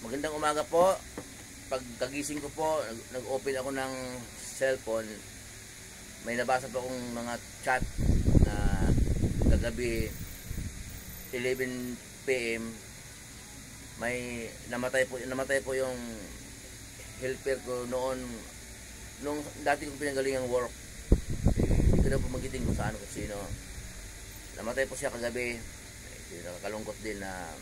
Magandang umaga po. Pagkagising ko po, nag-open ako ng cellphone. May nabasa po akong mga chat na kagabi 11 PM may namatay po yung helper ko noon nung dati kong pinanggalingang work. Hindi ko na po magiting kung saan kung sino. Namatay po siya kagabi. Nakakalungkot din na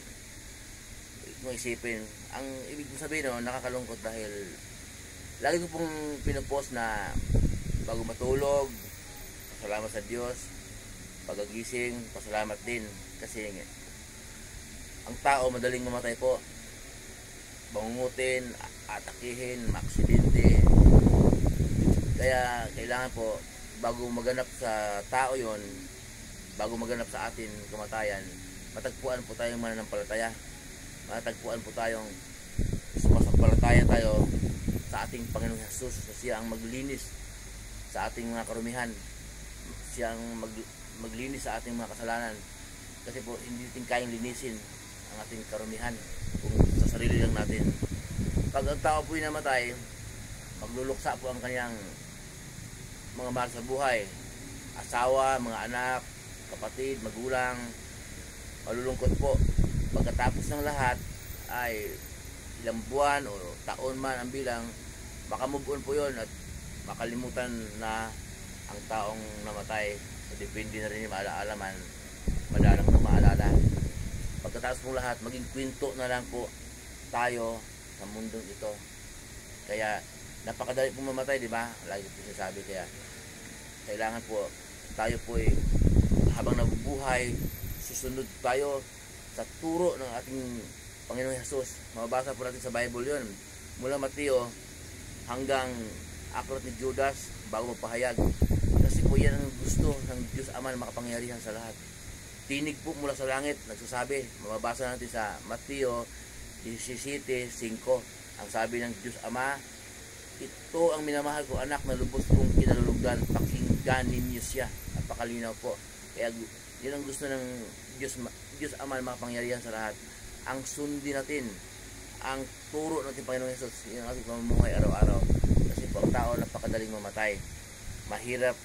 kung isipin. Ang ibig kong sabihin, no, nakakalungkot dahil lagi ko pong pinopost na bago matulog, pasalamat sa Diyos, pagagising, pasalamat din. Kasi ang tao madaling mamatay po. Bangungutin, atakihin, maaksidente. Kaya kailangan po, bago maganap sa tao yon, bago maganap sa atin kamatayan, matagpuan po tayong mananampalataya. Matagpuan po tayong sumasampalataya tayo sa ating Panginoong Jesus na siya ang maglinis sa ating mga karumihan, siya ang maglinis sa ating mga kasalanan, kasi po hindi natin kayang linisin ang ating karumihan kung sa sarili lang natin. Pag ang tao po'y namatay, magluluksa po ang kanyang mga mahal sa buhay, asawa, mga anak, kapatid, magulang, malulungkot po. Pagkatapos ng lahat ay ilang buwan o taon man ang bilang, makamove on po yun at makalimutan na ang taong namatay. So, depende na rin yung maalaalaman, madalang po maalala. Pagkatapos ng lahat, maging kwento na lang po tayo sa mundong ito. Kaya napakadali pong mamatay, di ba? Lagi po sinasabi. Kaya kailangan po tayo po habang nabubuhay, susunod tayo sa turo ng ating Panginoong Jesus. Mababasa po natin sa Bible yon, mula Mateo hanggang aklat ni Judas bago magpahayag. Kasi po yan ang gusto ng Diyos Ama na makapangyarihan sa lahat. Tinig po mula sa langit, nagsasabi. Mababasa natin sa Mateo 17:5. Ang sabi ng Diyos Ama, ito ang minamahal ko anak na lubos kong kinalulugdan, pakinggan ninyo siya. Napakalinaw po. Kaya yun ang gusto ng Diyos Ama na makapangyarihan sa lahat. Ang sundin natin, ang turo natin Panginoong Jesus, yun ang ating pamumuhay araw-araw. Kasi po ang tao napakadaling mamatay. Mahirap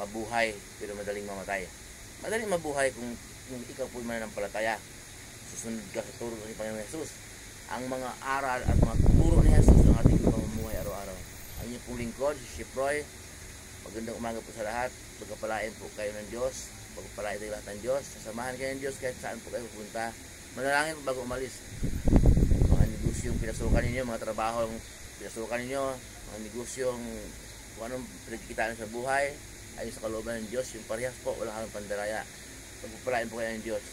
mabuhay pero madaling mamatay. Madaling mabuhay kung ikaw po'y mananampalataya, susunod ka sa turo ng Panginoong Jesus. Ang mga aral at mga turo ni Jesus ang ating pamumuhay araw-araw. Ang inyong pong lingkod, si Chef Roy. Magandang umaga po sa lahat. Pagkapalain po kayo ng Diyos. Pagpapalain tayo lahat ng Diyos. Sasamahan kayo ng Diyos kahit saan po kayo pupunta. Manalangin po bago umalis. Mga negosyong pinasukan ninyo, mga trabahong pinasukan ninyo, mga negosyong kung anong pinagkikitaan sa buhay, ayon sa kalooban ng Diyos, yung parehas po, wala kang pandaraya. Pagpapalain po kayo ng Diyos.